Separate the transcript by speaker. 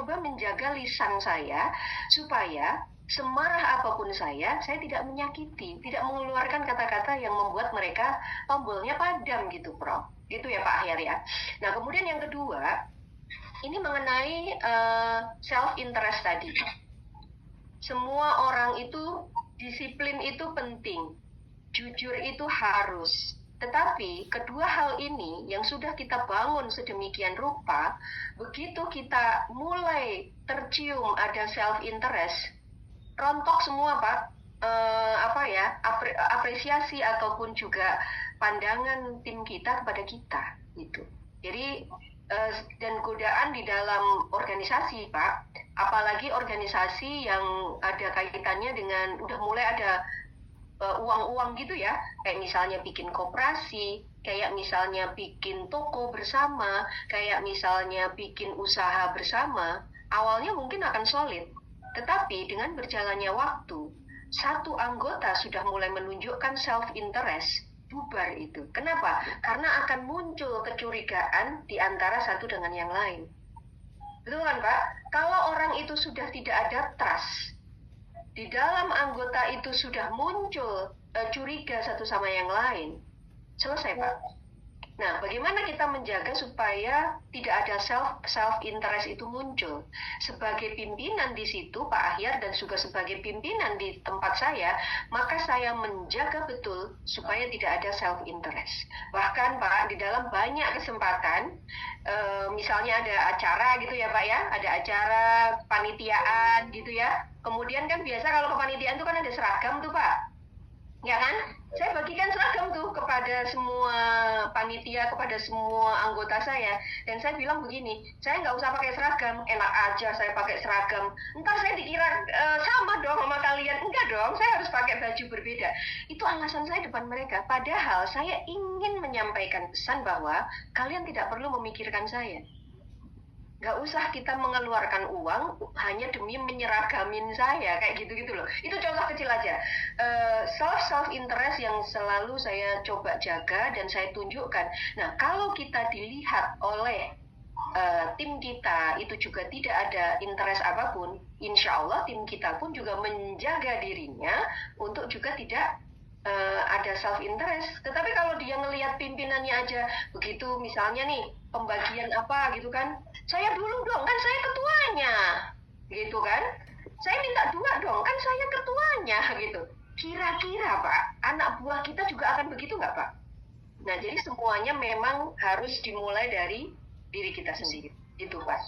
Speaker 1: mencoba menjaga lisan saya supaya semarah apapun saya tidak menyakiti, tidak mengeluarkan kata-kata yang membuat mereka tombolnya padam gitu, Prof. Gitu ya Pak Ahyar ya. Nah, kemudian yang kedua, ini mengenai self-interest tadi. Semua orang itu, disiplin itu penting, jujur itu harus. Tetapi kedua hal ini yang sudah kita bangun sedemikian rupa, begitu kita mulai tercium ada self-interest, rontok semua Pak, apresiasi ataupun juga pandangan tim kita kepada kita gitu. Jadi dan godaan di dalam organisasi Pak, apalagi organisasi yang ada kaitannya dengan udah mulai ada uang-uang gitu ya, kayak misalnya bikin koperasi, kayak misalnya bikin toko bersama, kayak misalnya bikin usaha bersama, awalnya mungkin akan solid, tetapi dengan berjalannya waktu, satu anggota sudah mulai menunjukkan self-interest, bubar itu. Kenapa? Karena akan muncul kecurigaan di antara satu dengan yang lain. Betul kan Pak? Kalau orang itu sudah tidak ada trust, di dalam anggota itu sudah muncul curiga satu sama yang lain, selesai Pak. Nah, bagaimana kita menjaga supaya tidak ada self-interest itu muncul? Sebagai pimpinan di situ, Pak Ahyar, dan juga sebagai pimpinan di tempat saya, maka saya menjaga betul supaya tidak ada self-interest. Bahkan Pak, di dalam banyak kesempatan, misalnya ada acara gitu ya Pak ya, ada acara panitiaan gitu ya. Kemudian kan biasa kalau kepanitiaan itu kan ada seragam tuh Pak. Ya kan? Saya bagikan seragam tuh kepada semua panitia, kepada semua anggota saya. Dan saya bilang begini, saya nggak usah pakai seragam, enak aja saya pakai seragam. Ntar saya dikira sama dong sama kalian. Enggak dong, saya harus pakai baju berbeda. Itu alasan saya depan mereka. Padahal saya ingin menyampaikan pesan bahwa kalian tidak perlu memikirkan saya. Gak usah kita mengeluarkan uang hanya demi menyeragamin saya, kayak gitu-gitu loh. Itu contoh kecil aja. Self-interest yang selalu saya coba jaga dan saya tunjukkan. Nah, kalau kita dilihat oleh tim kita itu juga tidak ada interest apapun, insya Allah tim kita pun juga menjaga dirinya untuk juga tidak ada self-interest. Tetapi kalau dia ngelihat pimpinannya aja begitu, misalnya nih pembagian apa gitu kan, saya dulu dong, kan saya ketuanya gitu kan, saya minta 2 dong, kan saya ketuanya gitu. Kira-kira Pak, anak buah kita juga akan begitu nggak Pak? Nah, jadi semuanya memang harus dimulai dari diri kita sendiri, itu Pak.